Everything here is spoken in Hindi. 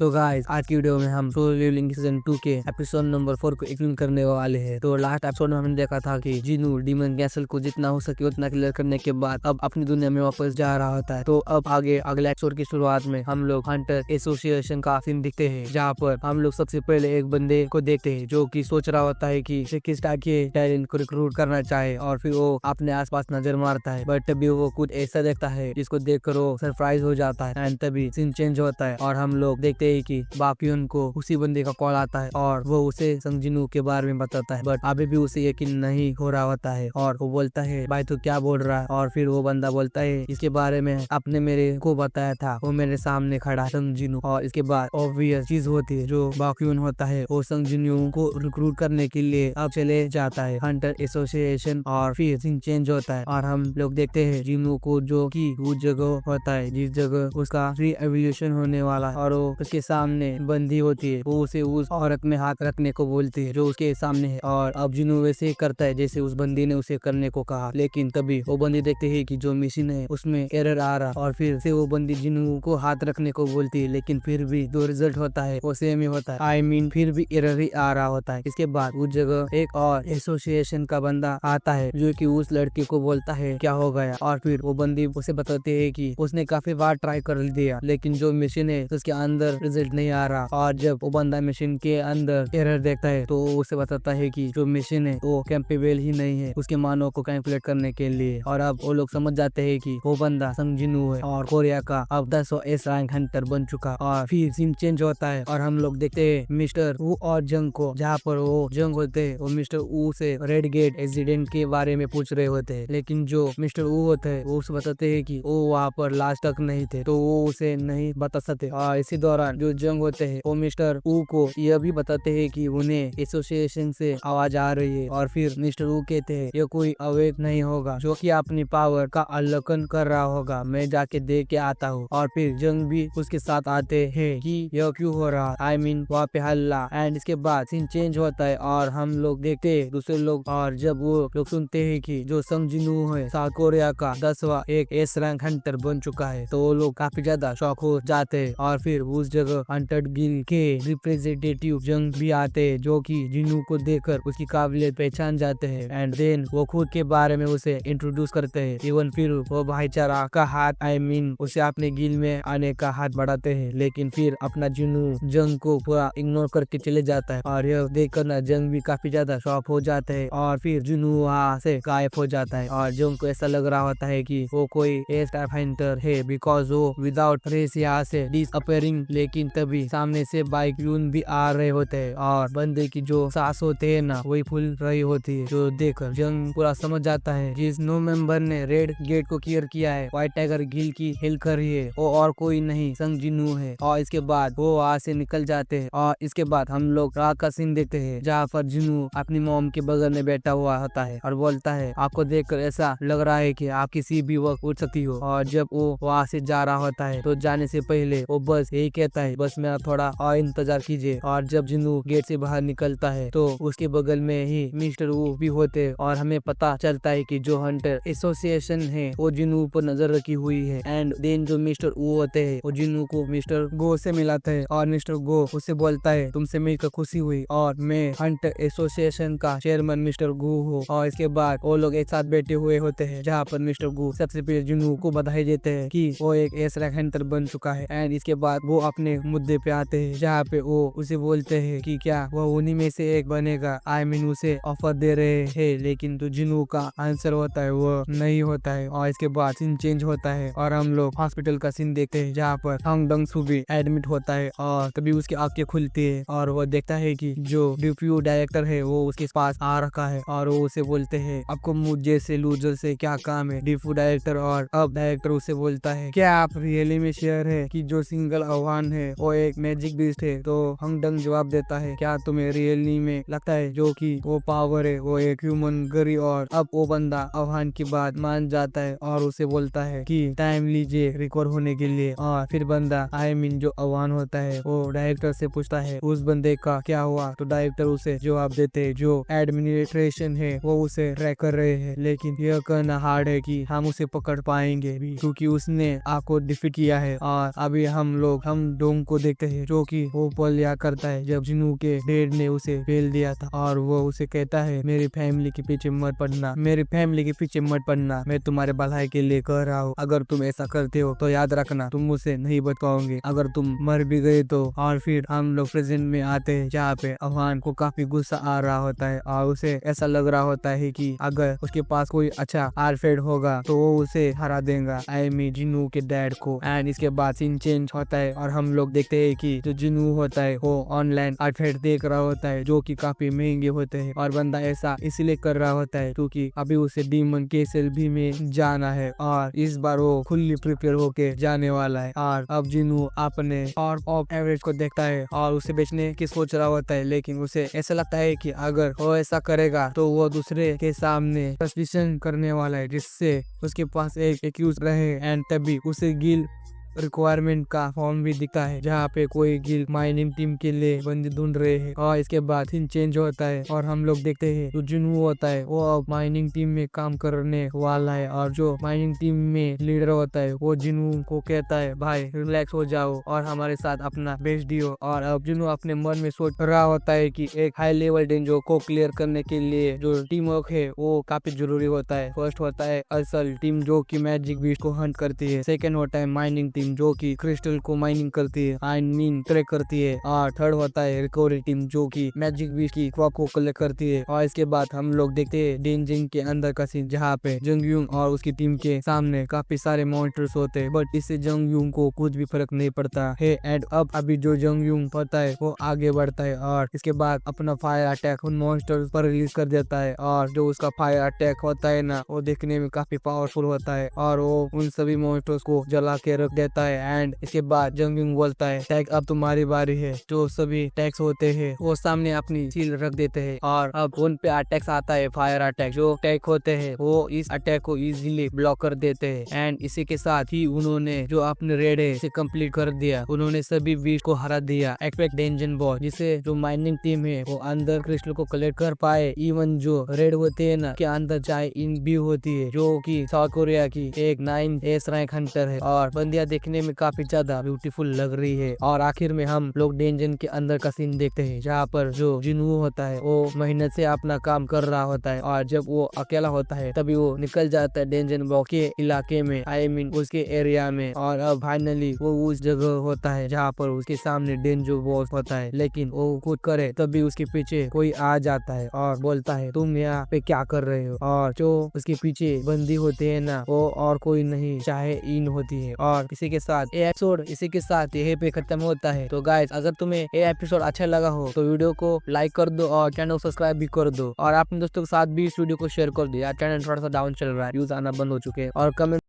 तो गाइस आज की वीडियो में हम सोलो लेवलिंग सीजन 2 के एपिसोड नंबर 4 को एक्सप्लेन करने वाले हैं। तो लास्ट एपिसोड में हमने देखा था कि जिनू डीमन कैसल को जितना हो सके उतना क्लियर करने के बाद अब अपनी दुनिया में वापस जा रहा होता है। तो अब आगे अगले एपिसोड की शुरुआत में हम लोग हंटर एसोसिएशन का सीन दिखते हैं, जहाँ पर हम लोग सबसे पहले एक बंदे को देखते हैं जो कि सोच रहा होता है कि किस टाइप के टैलेंट को रिक्रूट करना चाहे, और फिर वो अपने आसपास नजर मारता है। बट तभी वो कुछ ऐसा देखता है जिसको देखकर वो सरप्राइज हो जाता है एंड तभी सीन चेंज होता है और हम लोग देखते हैं कि बाकियों को उसी बंदे का कॉल आता है और वो उसे संगजिनू के बारे में बताता है। बट अभी भी उसे यकीन नहीं हो रहा होता है और वो बोलता है भाई तू क्या बोल रहा है, और फिर वो बंदा बोलता है इसके बारे में आपने मेरे को बताया था, वो मेरे सामने खड़ा है संगजिनू। और इसके बाद ऑब्वियस चीज होती है जो बाकियों होता है वो संगजिनू को रिक्रूट करने के लिए अब चले जाता है हंटर एसोसिएशन। और फिर सीन चेंज होता है और हम लोग देखते हैं जिनू को जो कि उस जगह होता है जिस जगह उसका री एवोल्यूशन होने वाला है, और वो उसके सामने बंदी होती है। वो उसे उस औरत में हाथ रखने को बोलती है जो उसके सामने है, और अब जिनू वैसे ही करता है जैसे उस बंदी ने उसे करने को कहा। लेकिन तभी वो बंदी देखते है कि जो मशीन है उसमें एरर आ रहा, और फिर से वो बंदी जिनू को हाथ रखने को बोलती है, लेकिन फिर भी जो रिजल्ट होता है वो सेम ही होता है। आई मीन फिर भी एरर ही आ रहा होता है। इसके बाद उस जगह एक और एसोसिएशन का बंदा आता है जो कि उस लड़के को बोलता है क्या हो गया, और फिर वो बंदी उसे बताते है कि उसने काफी बार ट्राई कर दिया लेकिन जो मशीन है उसके अंदर रिजल्ट नहीं आ रहा। और जब वो बंदा मशीन के अंदर एरर देखता है तो उसे बताता है कि जो मशीन है वो कैपेबल ही नहीं है उसके मानों को कैलकुलेट करने के लिए। और अब वो लोग समझ जाते हैं कि वो बंदा संगजिनू है और कोरिया का अब 10 एस रैंक हंटर बन चुका। और फिर सीन चेंज होता है और हम लोग देखते हैं मिस्टर वू और जंग को, जहाँ पर वो जंग होते हैं वो मिस्टर वू से रेड गेट एक्सीडेंट के बारे में पूछ रहे होते हैं। लेकिन जो मिस्टर वू होते हैं वो उसे बताते हैं कि वो वहाँ पर लास्ट तक नहीं थे तो वो उसे नहीं बता सकते। और इसी दौरान जो जंग होते हैं वो मिस्टर वू को यह भी बताते हैं कि उन्हें एसोसिएशन से आवाज आ रही है। और फिर मिस्टर वू कहते हैं ये कोई अवेक नहीं होगा जो कि अपनी पावर का अवलोकन कर रहा होगा, मैं जाके देख के आता हूँ। और फिर जंग भी उसके साथ आते हैं कि यह क्यों हो रहा, आई मीन वहाँ पे हल्ला। एंड इसके बाद सीन चेंज होता है और हम लोग देखते हैं दूसरे लोग, और जब वो लोग सुनते हैं कि जो संगजिनू है साउथ कोरिया का 10वां एक एस रैंक हंटर बन चुका है तो वो लोग काफी ज्यादा शॉक हो जाते हैं। और फिर उस जगह हंटर गिल्ड के रिप्रेजेंटेटिव जंग भी आते हैं जो कि जिनू को देखकर उसकी काबिलियत पहचान जाते हैं एंड देन वो खुद के बारे में उसे इंट्रोड्यूस करते हैं। इवन फिर वो भाईचारा का हाथ आई मीन उसे अपने गिल्ड में आने का हाथ बढ़ाते हैं, लेकिन फिर अपना जिनू जंग को पूरा इग्नोर करके चले जाता है। और यह देखकर ना जंग भी काफी ज्यादा शॉक हो जाते हैं और फिर जिनू वहाँ से गायब हो जाता है। और जंग को ऐसा लग रहा होता है कि वो कोई एस टाइप हंटर है बिकॉज वो विदाउट रेस यहाँ से डिसअपियरिंग। लेकिन तभी सामने से बाइक्यून भी आ रहे होते हैं और बंदे की जो सांस होते है ना वही फूल रही होती है, जो देखकर जंग पूरा समझ जाता है जिस नो मेंबर ने रेड गेट को क्लियर किया है व्हाइट टाइगर गिल्ड की हेल्प कर रही है वो और कोई नहीं संगजिनू है। और इसके बाद वो वहाँ से निकल जाते हैं। और इसके बाद हम लोग रात का सीन देखते हैं जहाँ पर जिनू अपनी मॉम के बगल में बैठा हुआ होता है और बोलता है आपको देखकर ऐसा लग रहा है कि आप किसी भी वक्त उठ सकती हो। और जब वो वहाँ से जा रहा होता है तो जाने से पहले वो बस यही कहता है बस मेरा थोड़ा और इंतजार कीजिए। और जब जिनू गेट से बाहर निकलता है तो उसके बगल में ही मिस्टर वू भी होते हैं और हमें पता चलता है कि जो हंटर एसोसिएशन है वो जिनू पर नजर रखी हुई है। एंड देन जो मिस्टर वू होते हैं वो जिनू को मिस्टर गो से मिलाते हैं और मिस्टर गो उसे बोलता है तुमसे मिलकर खुशी हुई और मैं हंटर एसोसिएशन का चेयरमैन मिस्टर गो हूँ। और इसके बाद वो लोग एक साथ बैठे हुए होते हैं जहाँ पर मिस्टर गो सबसे पहले जिनू को बधाई देते हैं कि वो एक एस रैंक हंटर बन चुका है। एंड इसके बाद वो अपने मुद्दे पे आते हैं जहाँ पे वो उसे बोलते हैं कि क्या वो उन्हीं में से एक बनेगा, आई मीन उसे ऑफर दे रहे हैं। लेकिन तो जिनू का आंसर होता है वो नहीं होता है। और इसके बाद सीन चेंज होता है और हम लोग हॉस्पिटल का सीन देखते हैं जहाँ पर हंग डंग सू भी एडमिट होता है। और तभी उसकी आंखें खुलती है और वो देखता है कि जो डिप्यूटी डायरेक्टर है वो उसके पास आ रखा है और वो उसे बोलते हैं आपको मुझे से लूजर से क्या काम है डिप्यूटी डायरेक्टर। और अब डायरेक्टर उसे बोलता है क्या आप रियली में श्योर है कि जो सिंगल आह्वान है वो एक मैजिक बीस्ट है। तो हंग डंग जवाब देता है क्या तुम्हें रियली में लगता है जो कि वो पावर है वो एक ह्यूमन गरी। और अब वो बंदा आह्वान की बात मान जाता है और उसे बोलता है कि टाइम लीजिए रिकवर होने के लिए। और फिर बंदा आई मीन जो आह्वान होता है वो डायरेक्टर से पूछता है उस बंदे का क्या हुआ। तो डायरेक्टर उसे जवाब देते हैं जो एडमिनिस्ट्रेशन है वो उसे ट्रैक कर रहे हैं, लेकिन यह कहना हार्ड है कि हम उसे पकड़ पाएंगे भी क्योंकि उसने आपको डिफीट किया है। और अभी हम योंग को देखते हैं, जो कि वो पल याद करता है जब जिनू के डैड ने उसे फेल दिया था, और वो उसे कहता है मेरी फैमिली के पीछे मत पड़ना, मेरी फैमिली के पीछे मत पड़ना, मैं तुम्हारे भलाई के लिए कह रहा हूँ। अगर तुम ऐसा करते हो तो याद रखना तुम मुझसे नहीं बच पाओगे, अगर तुम मर भी गए तो। और फिर हम लोग प्रेजेंट में आते हैं, जहाँ पे अफान को काफी गुस्सा आ रहा होता है और उसे ऐसा लग रहा होता है कि अगर उसके पास कोई अच्छा आर्फेड होगा तो वो उसे हरा देगा, आई मीन जिनू के डैड को। एंड इसके बाद सीन चेंज होता है और हम लोग देखते हैं कि जो जिनू होता है वो ऑनलाइन आर्फेड देख रहा होता है, जो कि काफी महंगे होते हैं, और बंदा ऐसा इसलिए कर रहा होता है क्योंकि अभी उसे डीमन कैसल भी में जाना है और इस बार वो खुली प्रिपेयर होके जाने वाला है। और अब जिनू अपने और ऑफ एवरेज को देखता है और उसे बेचने की सोच रहा होता है, लेकिन उसे ऐसा लगता है कि अगर वो ऐसा करेगा तो वो दूसरे के सामने सस्पिशन करने वाला है, जिससे उसके पास एक एक्यूज रहे। एंड तभी उसे गिल रिक्वायरमेंट का फॉर्म भी दिखता है, जहाँ पे कोई गिल माइनिंग टीम के लिए बंदे ढूंढ रहे हैं। और इसके बाद सीन चेंज होता है और हम लोग देखते हैं जो जिनू होता है वो अब माइनिंग टीम में काम करने वाला है, और जो माइनिंग टीम में लीडर होता है वो जिनू को कहता है भाई रिलैक्स हो जाओ और हमारे साथ अपना बेस्ट दियो। और अब जिनू अपने मन में सोच रहा होता है कि एक हाई लेवल डेंजर को क्लियर करने के लिए जो टीम वर्क है वो काफी जरूरी होता है। फर्स्ट होता है असल टीम जो की मैजिक बीस्ट को हंट करती है, सेकेंड होता है माइनिंग टीम जो कि क्रिस्टल को माइनिंग करती है, आई मीन ट्रैक करती है, और थर्ड होता है रिकवरी टीम जो कि मैजिक बीस्ट की क्रॉप को कलेक्ट करती है। और इसके बाद हम लोग देखते हैं डेंजिंग के अंदर का सीन, जहाँ पे जंगयूंग और उसकी टीम के सामने काफी सारे मॉन्स्टर्स होते हैं, बट इससे जंगयूंग को कुछ भी फर्क नहीं पड़ता है। एंड अब अभी जो जंगयूंग होता है वो आगे बढ़ता है और इसके बाद अपना फायर अटैक उन मॉन्स्टर्स पर रिलीज कर देता है, और जो उसका फायर अटैक होता है ना वो देखने में काफी पावरफुल होता है और वो उन सभी मॉन्स्टर्स को जला के रख देता है। एंड इसके बाद जंगयूंग बोलता है टैग अब तुम्हारी बारी है। जो सभी टैक्स होते हैं वो सामने अपनी सील रख देते हैं और अब उन पे अटैक्स आता है, फायर अटैक। जो अटैक होते हैं वो इस अटैक को इजीली ब्लॉक कर देते हैं। एंड इसी के साथ ही उन्होंने जो अपने रेड है इसे कंप्लीट कर दिया, उन्होंने सभी बीस्ट को हरा दिया एक्सपेक्ट डेंजन बॉस, जिसे जो माइनिंग टीम है वो अंदर क्रिस्टल को कलेक्ट कर पाए। इवन जो रेड होते है ना के अंदर चाहे इन भी होती है, जो कि साउथ कोरिया की एक 9 एस रैंक हंटर है और बंदिया देखने में काफी ज्यादा ब्यूटीफुल लग रही है। और आखिर में हम लोग डेंजन के अंदर का सीन देखते हैं, जहाँ पर जो जिनू होता है वो मेहनत से अपना काम कर रहा होता है, और जब वो अकेला होता है तभी वो निकल जाता है डेंजन बॉस के इलाके में, आई मीन उसके एरिया में। और अब फाइनली वो उस जगह होता है जहाँ पर उसके सामने डेंजो बॉस होता है, लेकिन वो खुद करे तभी उसके पीछे कोई आ जाता है और बोलता है तुम यहाँ पे क्या कर रहे हो। और जो उसके पीछे बंदी होते है ना वो और कोई नहीं चाहे इन होती है। और इसी के साथ ये एपिसोड इसी के साथ यहीं पे खत्म होता है। तो गाइस अगर तुम्हें ये एपिसोड अच्छा लगा हो तो वीडियो को लाइक कर दो और चैनल सब्सक्राइब भी कर दो, और अपने दोस्तों के साथ भी इस वीडियो को शेयर कर दो। यार चैनल थोड़ा सा डाउन चल रहा है, व्यूज आना बंद हो चुके हैं। और कमेंट